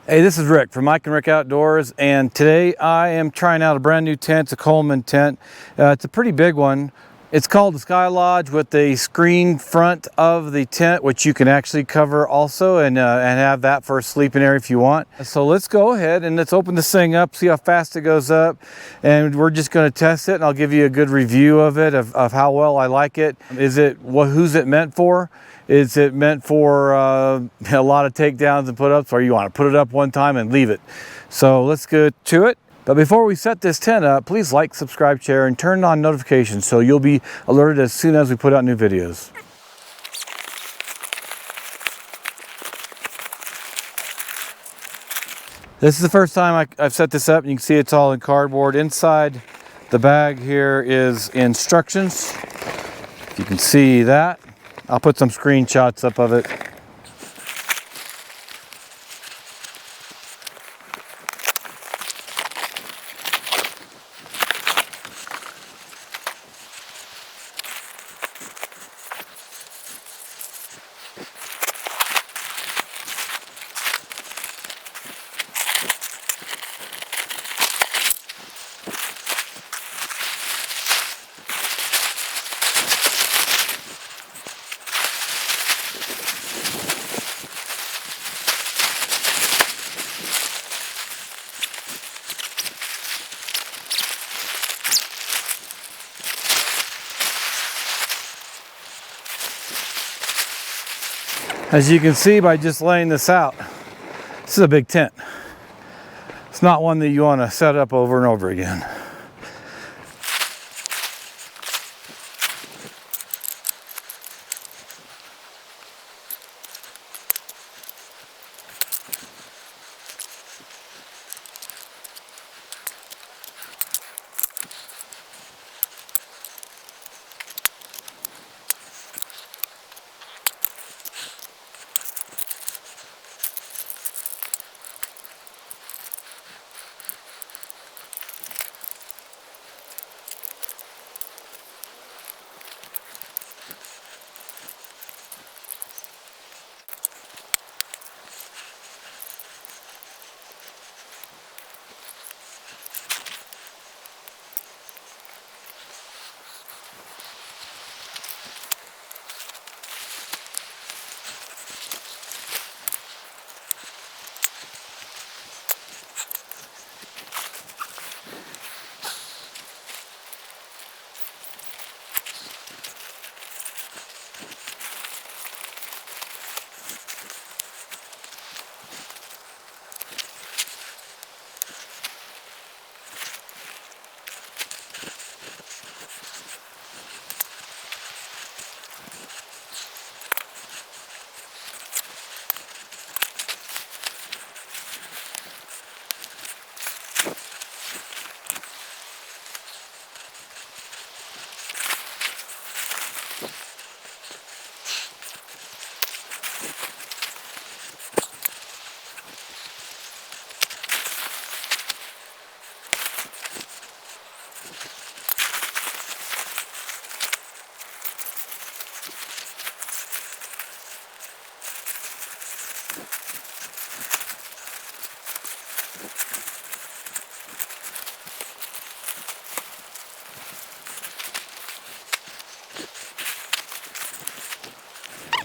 Hey, this is Rick from Mike and Rick Outdoors, and today I am trying out a brand new tent. It's a Coleman tent. It's a pretty big one. It's called the Skylodge with the screen front of the tent, which you can actually cover also and have that for a sleeping area if you want. So let's go ahead and let's open this thing up, see how fast it goes up, and we're just going to test it, and I'll give you a good review of it, of how well I like it. Who's it meant for? Is it meant for a lot of takedowns and put-ups, or you want to put it up one time and leave it? So let's go to it. But before we set this tent up, please like, subscribe, share, and turn on notifications so you'll be alerted as soon as we put out new videos. This is the first time I've set this up, and you can see it's all in cardboard. Inside the bag here is instructions. You can see that. I'll put some screenshots up of it. As you can see by just laying this out, this is a big tent. It's not one that you want to set up over and over again.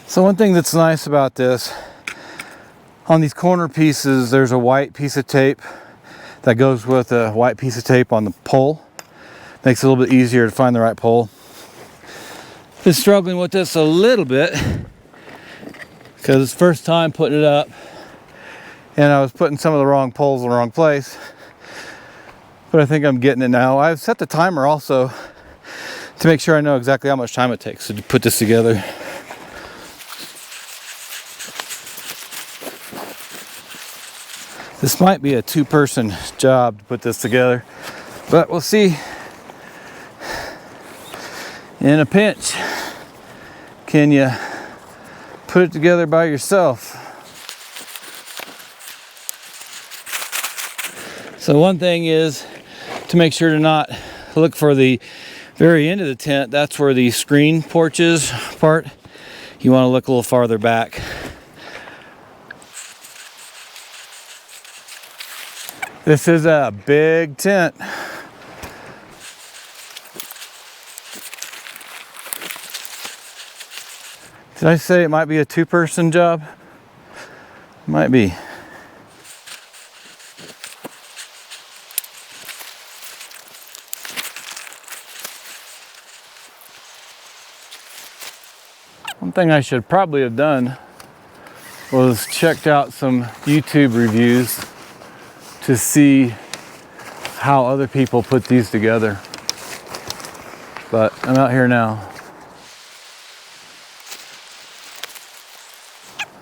So one thing that's nice about this, on these corner pieces, there's a white piece of tape that goes with a white piece of tape on the pole. Makes it a little bit easier to find the right pole. Been struggling with this a little bit because it's first time putting it up, and I was putting some of the wrong poles in the wrong place. But I think I'm getting it now. I've set the timer also to make sure I know exactly how much time it takes to put this together. This might be a two-person job to put this together, but we'll see. In a pinch, can you put it together by yourself? So one thing is to make sure to not look for the very end of the tent. That's where the screen porches part. You want to look a little farther back. This is a big tent. Did I say it might be a two-person job? Might be. One thing I should probably have done was checked out some YouTube reviews to see how other people put these together. But I'm out here now.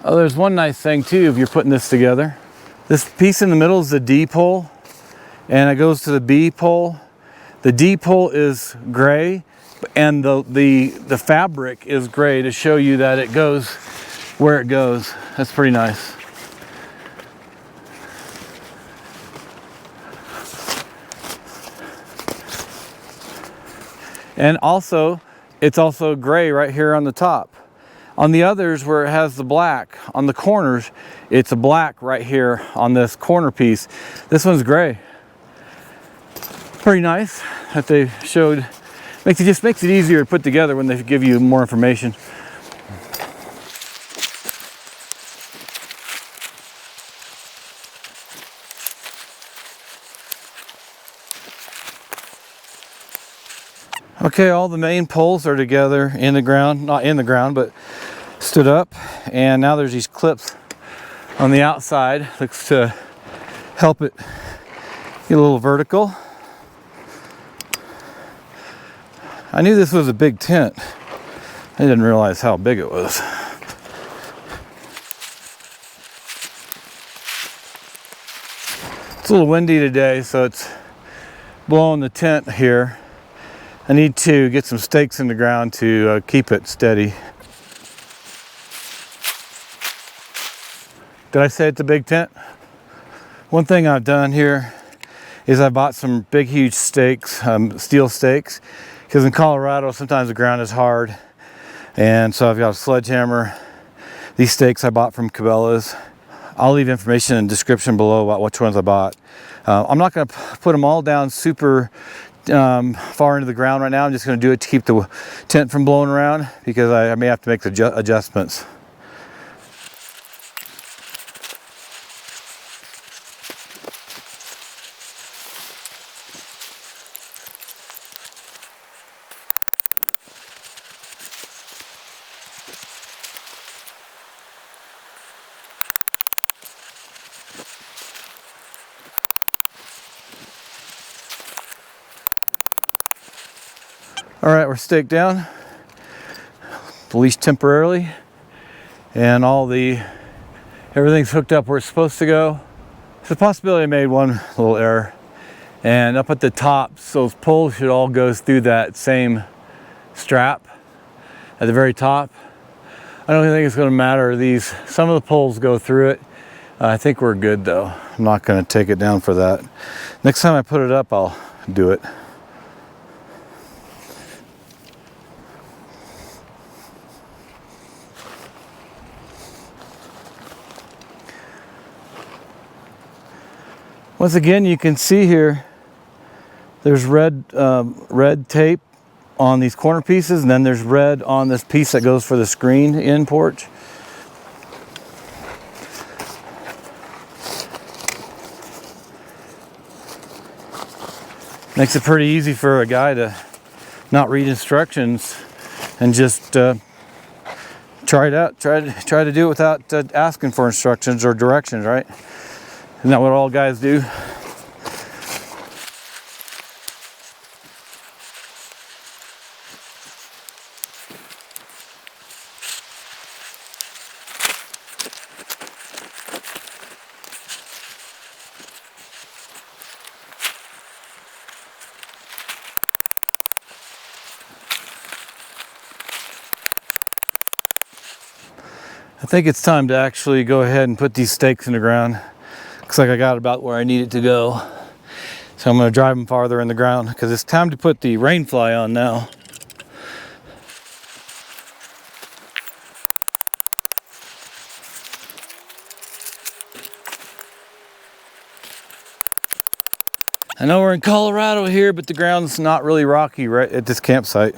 Oh, there's one nice thing too if you're putting this together. This piece in the middle is the D pole, and it goes to the B pole. The D pole is gray, and the fabric is gray to show you that it goes where it goes. That's pretty nice. And also, it's also gray right here on the top. On the others where it has the black on the corners, it's a black right here on this corner piece. This one's gray. Pretty nice that they showed. Just makes it easier to put together when they give you more information. Okay, all the main poles are together in the ground, not in the ground, but stood up. And now there's these clips on the outside. Looks to help it get a little vertical. I knew this was a big tent. I didn't realize how big it was. It's a little windy today, so it's blowing the tent here. I need to get some stakes in the ground to keep it steady. Did I say it's a big tent? One thing I've done here is I bought some big, huge stakes, steel stakes, because in Colorado sometimes the ground is hard, and so I've got a sledgehammer. These stakes I bought from Cabela's. I'll leave information in the description below about which ones I bought. I'm not going to put them all down super far into the ground right now. I'm just going to do it to keep the tent from blowing around, because I may have to make the adjustments. All right, we're staked down, leashed temporarily, and everything's hooked up where it's supposed to go. There's a possibility I made one little error. And up at the top, so those poles should all go through that same strap at the very top. I don't think it's going to matter. Some of the poles go through it. I think we're good though. I'm not going to take it down for that. Next time I put it up, I'll do it. Once again, you can see here, there's red tape on these corner pieces, and then there's red on this piece that goes for the screen in porch. Makes it pretty easy for a guy to not read instructions and just try it out. Try to do it without asking for instructions or directions, right? Isn't that what all guys do? I think it's time to actually go ahead and put these stakes in the ground. Looks like I got about where I need it to go. So I'm going to drive them farther in the ground because it's time to put the rain fly on now. I know we're in Colorado here, but the ground's not really rocky right at this campsite.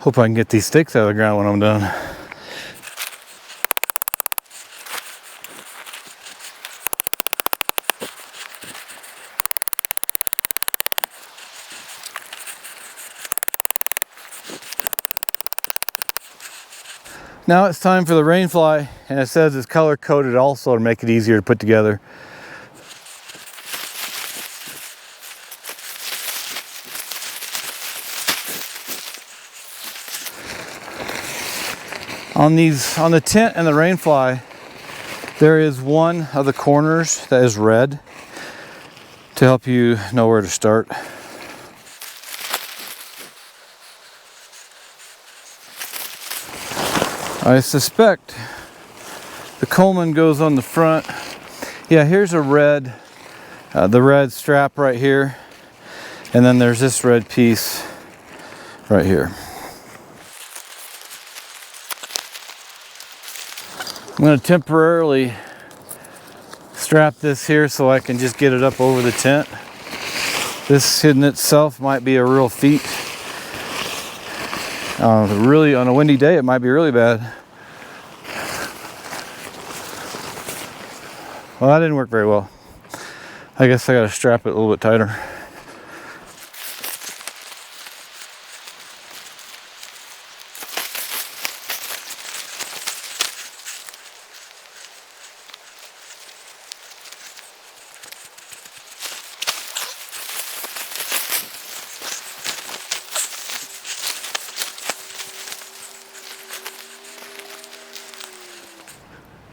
Hope I can get these sticks out of the ground when I'm done. Now it's time for the rainfly, and it says it's color coded also to make it easier to put together. On the tent and the rainfly, there is one of the corners that is red to help you know where to start. I suspect the Coleman goes on the front. Yeah, here's a red, the red strap right here. And then there's this red piece right here. I'm going to temporarily strap this here so I can just get it up over the tent. This in itself might be a real feat. Really, on a windy day, it might be really bad. Well, that didn't work very well. I guess I got to strap it a little bit tighter.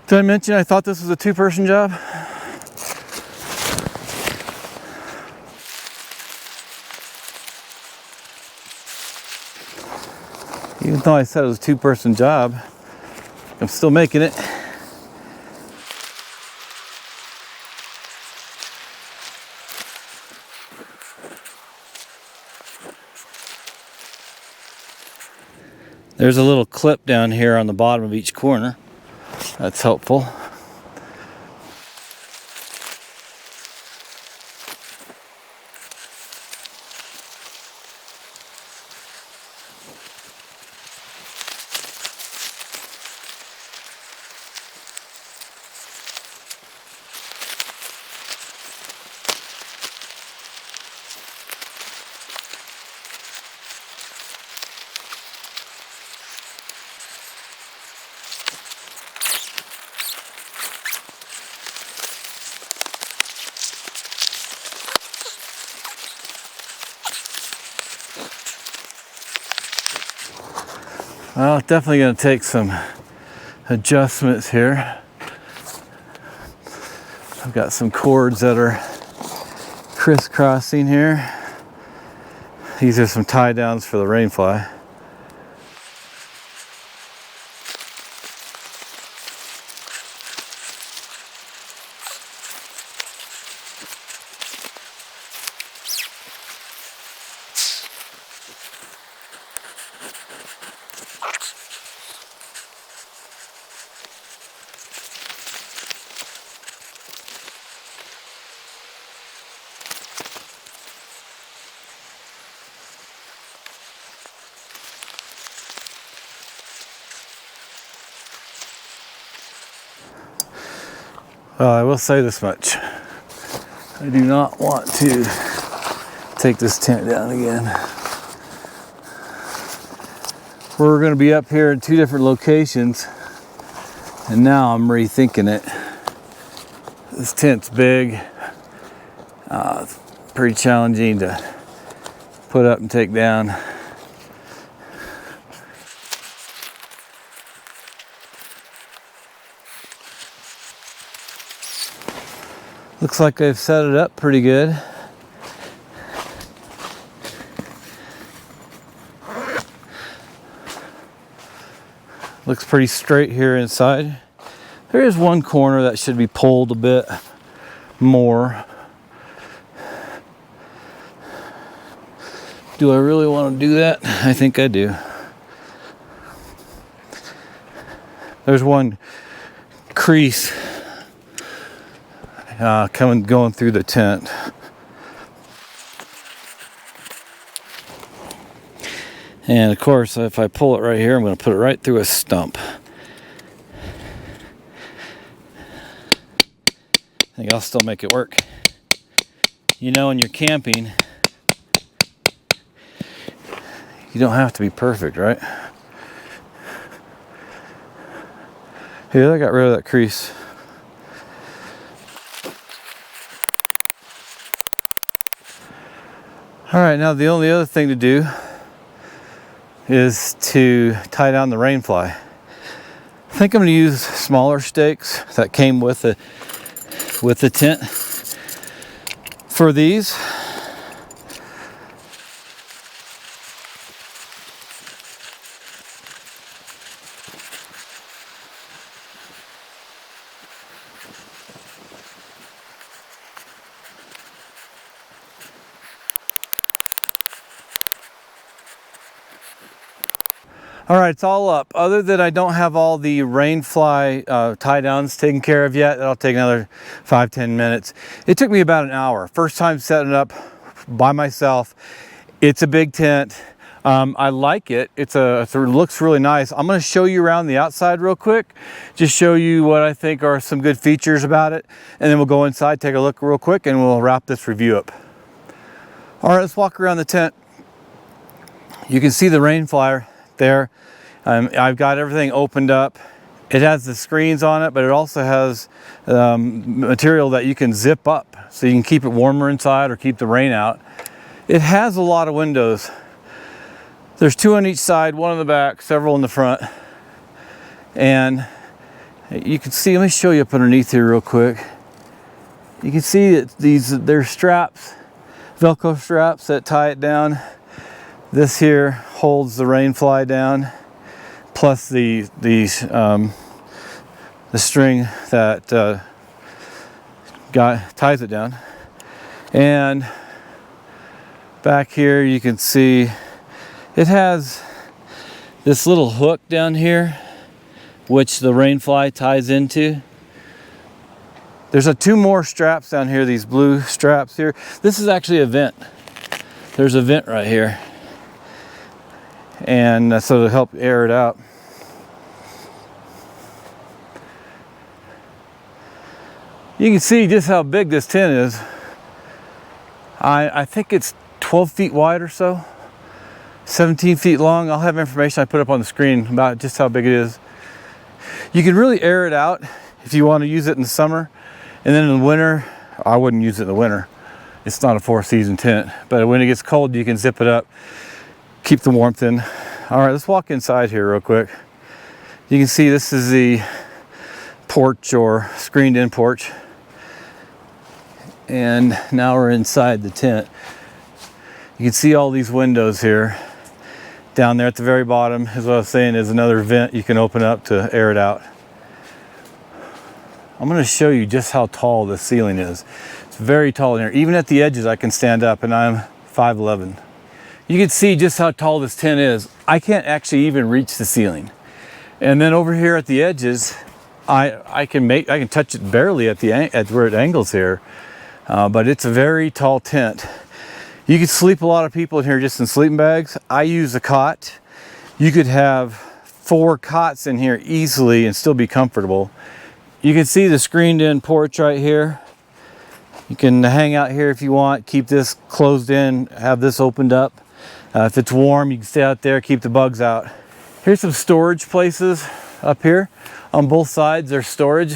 Did I mention I thought this was a two-person job? Even though I said it was a two-person job, I'm still making it. There's a little clip down here on the bottom of each corner. That's helpful. Well, it's definitely going to take some adjustments here. I've got some cords that are crisscrossing here. These are some tie downs for the rainfly. Well, I will say this much. I do not want to take this tent down again. We're going to be up here in two different locations, and now I'm rethinking it. This tent's big. It's pretty challenging to put up and take down. Looks like they've set it up pretty good. Looks pretty straight here inside. There is one corner that should be pulled a bit more. Do I really want to do that? I think I do. There's one crease going through the tent. And of course, if I pull it right here, I'm going to put it right through a stump. I think I'll still make it work. You know, when you're camping, you don't have to be perfect, right? Here, I got rid of that crease. All right, now the only other thing to do is to tie down the rain fly. I think I'm going to use smaller stakes that came with the tent for these. All right, it's all up. Other than I don't have all the rain fly tie downs taken care of yet. That'll take another 5-10 minutes. It took me about an hour. First time setting it up by myself. It's a big tent. I like it. It looks really nice. I'm going to show you around the outside real quick. Just show you what I think are some good features about it. And then we'll go inside, take a look real quick, and we'll wrap this review up. All right, let's walk around the tent. You can see the rain fly there. I've got everything opened up. It has the screens on it, but it also has material that you can zip up so you can keep it warmer inside or keep the rain out. It has a lot of windows. There's 2 on each side, 1 on the back, several in the front. And you can see, let me show you up underneath here real quick. You can see that there's straps, Velcro straps that tie it down. This here holds the rain fly down, plus the string that ties it down. And back here you can see it has this little hook down here, which the rain fly ties into. There's 2 more straps down here, these blue straps here. This is actually a vent. There's a vent right here. And so to help air it out. You can see just how big this tent is. I think it's 12 feet wide or so, 17 feet long. I'll have information I put up on the screen about just how big it is. You can really air it out if you want to use it in the summer. And then in the winter, I wouldn't use it in the winter. It's not a 4-season tent. But when it gets cold, you can zip it up, keep the warmth in. All right, let's walk inside here real quick. You can see this is the porch or screened in porch. And now we're inside the tent. You can see all these windows here. Down there at the very bottom, as what I was saying, is another vent you can open up to air it out. I'm going to show you just how tall the ceiling is. It's very tall in here. Even at the edges I can stand up, and I'm 5'11". You can see just how tall this tent is. I can't actually even reach the ceiling. And then over here at the edges, I can touch it barely at where it angles here. But it's a very tall tent. You could sleep a lot of people in here just in sleeping bags. I use a cot. You could have 4 cots in here easily and still be comfortable. You can see the screened in porch right here. You can hang out here if you want, keep this closed in, have this opened up. If it's warm, you can stay out there, keep the bugs out. Here's some storage places up here. On both sides, there's storage.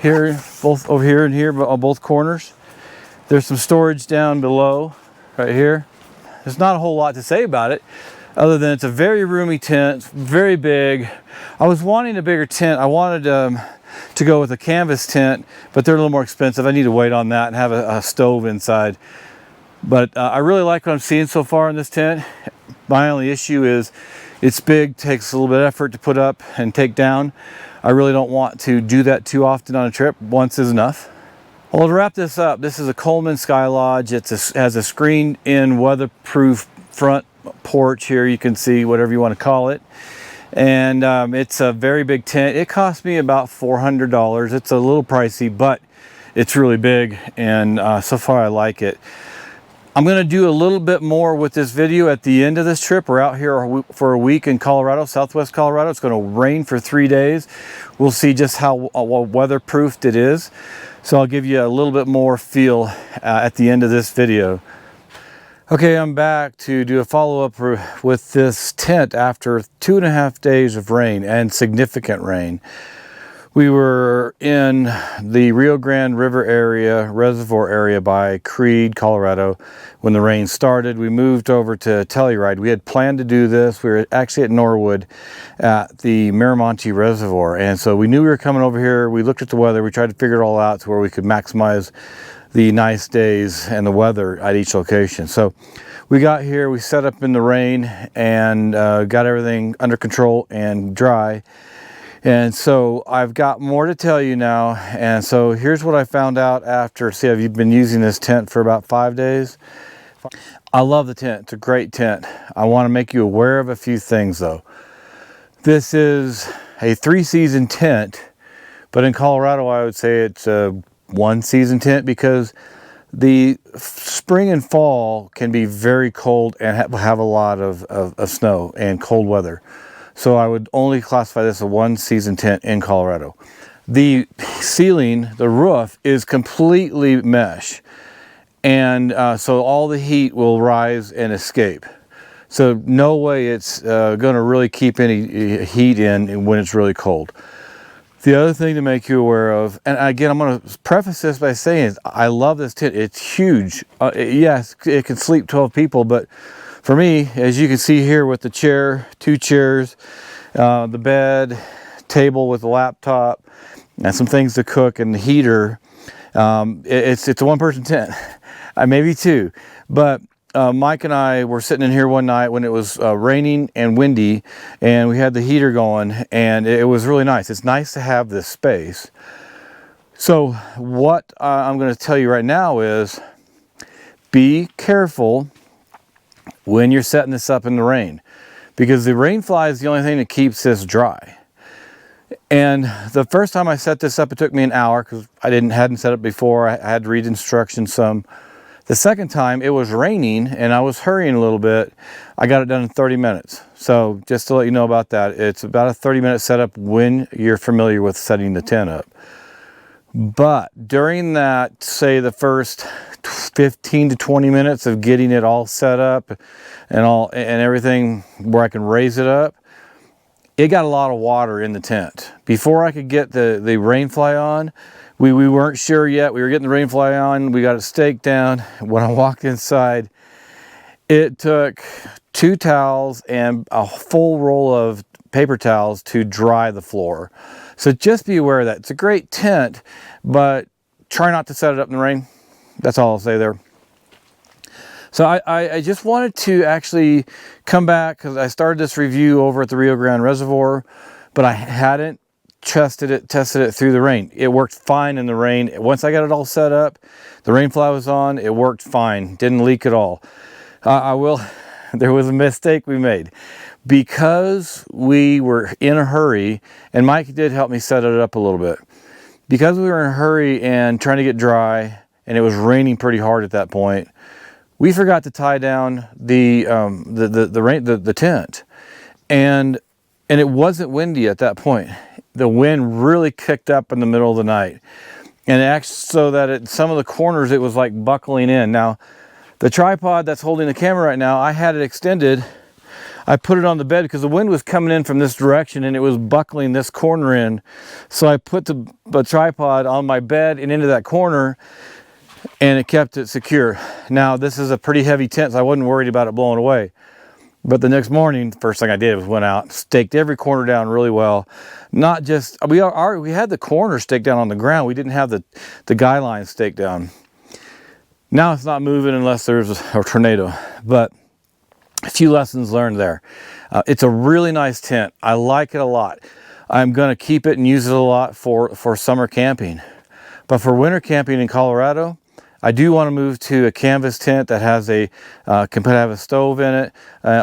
Here, both over here and here, but on both corners. There's some storage down below, right here. There's not a whole lot to say about it, other than it's a very roomy tent, very big. I was wanting a bigger tent. I wanted to go with a canvas tent, but they're a little more expensive. I need to wait on that and have a stove inside. But I really like what I'm seeing so far in this tent. My only issue is it's big, takes a little bit of effort to put up and take down. I really don't want to do that too often on a trip. Once is enough. Well, to wrap this up, this is a Coleman Skylodge. It has a screened-in weatherproof front porch here. You can see whatever you want to call it. And it's a very big tent. It cost me about $400. It's a little pricey, but it's really big, and so far I like it. I'm going to do a little bit more with this video at the end of this trip. We're out here for a week in Colorado, Southwest Colorado. It's going to rain for 3 days. We'll see just how weatherproofed it is. So I'll give you a little bit more feel at the end of this video. Okay, I'm back to do a follow-up with this tent after 2.5 days of rain, and significant rain. We were in the Rio Grande River area, reservoir area by Creede, Colorado, when the rain started. We moved over to Telluride. We had planned to do this. We were actually at Norwood at the Miramonte Reservoir, and so we knew we were coming over here. We looked at the weather. We tried to figure it all out to where we could maximize the nice days and the weather at each location. So we got here, we set up in the rain, and got everything under control and dry. And so I've got more to tell you now. And so here's what I found out after, see, I've been using this tent for about 5 days. I love the tent. It's a great tent. I want to make you aware of a few things though. This is a 3-season tent, but in Colorado I would say it's a 1-season tent, because the spring and fall can be very cold and have a lot of snow and cold weather. So I would only classify this a 1-season tent in Colorado. The ceiling, the roof, is completely mesh. And so all the heat will rise and escape. So no way it's going to really keep any heat in when it's really cold. The other thing to make you aware of, and again, I'm going to preface this by saying, I love this tent. It's huge. Yes, it can sleep 12 people, but for me, as you can see here with the chair, 2 chairs, the bed, table with a laptop, and some things to cook, and the heater, it's a 1-person tent, maybe 2. But Mike and I were sitting in here one night when it was raining and windy, and we had the heater going, and it was really nice. It's nice to have this space. So what I'm going to tell you right now is, be careful when you're setting this up in the rain, because the rain fly is the only thing that keeps this dry. And the first time I set this up, it took me an hour, because I hadn't set it before. I had to read instructions some. The second time, it was raining and I was hurrying a little bit. I got it done in 30 minutes. So just to let you know about that, it's about a 30-minute setup when you're familiar with setting the tent up. But during that, say the first 15 to 20 minutes of getting it all set up and everything where I can raise it up, it got a lot of water in the tent. Before I could get the rain fly on, we weren't sure yet. We were getting the rain fly on. We got it staked down. When I walked inside, it took 2 towels and a full roll of paper towels to dry the floor. So just be aware of that. It's a great tent, but try not to set it up in the rain. That's all I'll say there. So I just wanted to actually come back, because I started this review over at the Rio Grande Reservoir, but I hadn't tested it through the rain. It worked fine in the rain. Once I got it all set up, the rain fly was on, it worked fine, didn't leak at all. There was a mistake we made. Because we were in a hurry, and Mike did help me set it up a little bit. Because we were in a hurry and trying to get dry, and it was raining pretty hard at that point, we forgot to tie down the tent. And it wasn't windy at that point. The wind really kicked up in the middle of the night, and it actually, so that some of the corners it was like buckling in. Now, the tripod that's holding the camera right now, I had it extended. I put it on the bed because the wind was coming in from this direction and it was buckling this corner in. So I put the tripod on my bed and into that corner, and it kept it secure. Now, this is a pretty heavy tent, so I wasn't worried about it blowing away. But the next morning, the first thing I did was went out, staked every corner down really well. Not just, we had the corner staked down on the ground. We didn't have the guy line staked down. Now it's not moving unless there's a tornado. But a few lessons learned there. It's a really nice tent. I like it a lot. I'm going to keep it and use it a lot for summer camping. But for winter camping in Colorado, I do want to move to a canvas tent that has a can have a stove in it,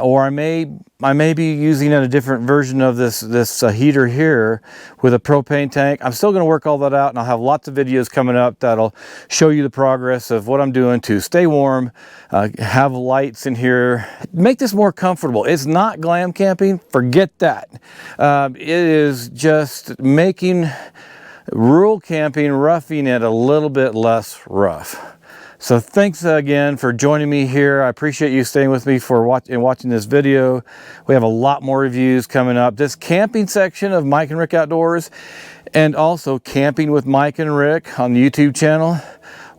or I may be using a different version of this heater here with a propane tank. I'm still going to work all that out, and I'll have lots of videos coming up that'll show you the progress of what I'm doing to stay warm, have lights in here, make this more comfortable. It's not glam camping, forget that. It is just making rural camping, roughing it a little bit less rough. So thanks again for joining me here. I appreciate you staying with me for watching this video. We have a lot more reviews coming up. This camping section of Mike and Rick Outdoors, and also Camping with Mike and Rick on the YouTube channel.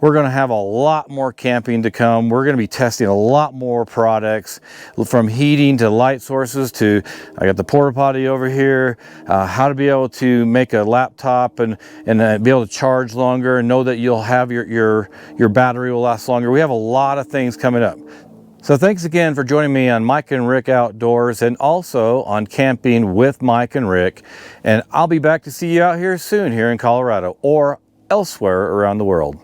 We're going to have a lot more camping to come. We're going to be testing a lot more products, from heating to light sources to, I got the porta potty over here, how to be able to make a laptop and be able to charge longer and know that you'll have your battery will last longer. We have a lot of things coming up. So thanks again for joining me on Mike and Rick Outdoors, and also on Camping with Mike and Rick. And I'll be back to see you out here soon here in Colorado or elsewhere around the world.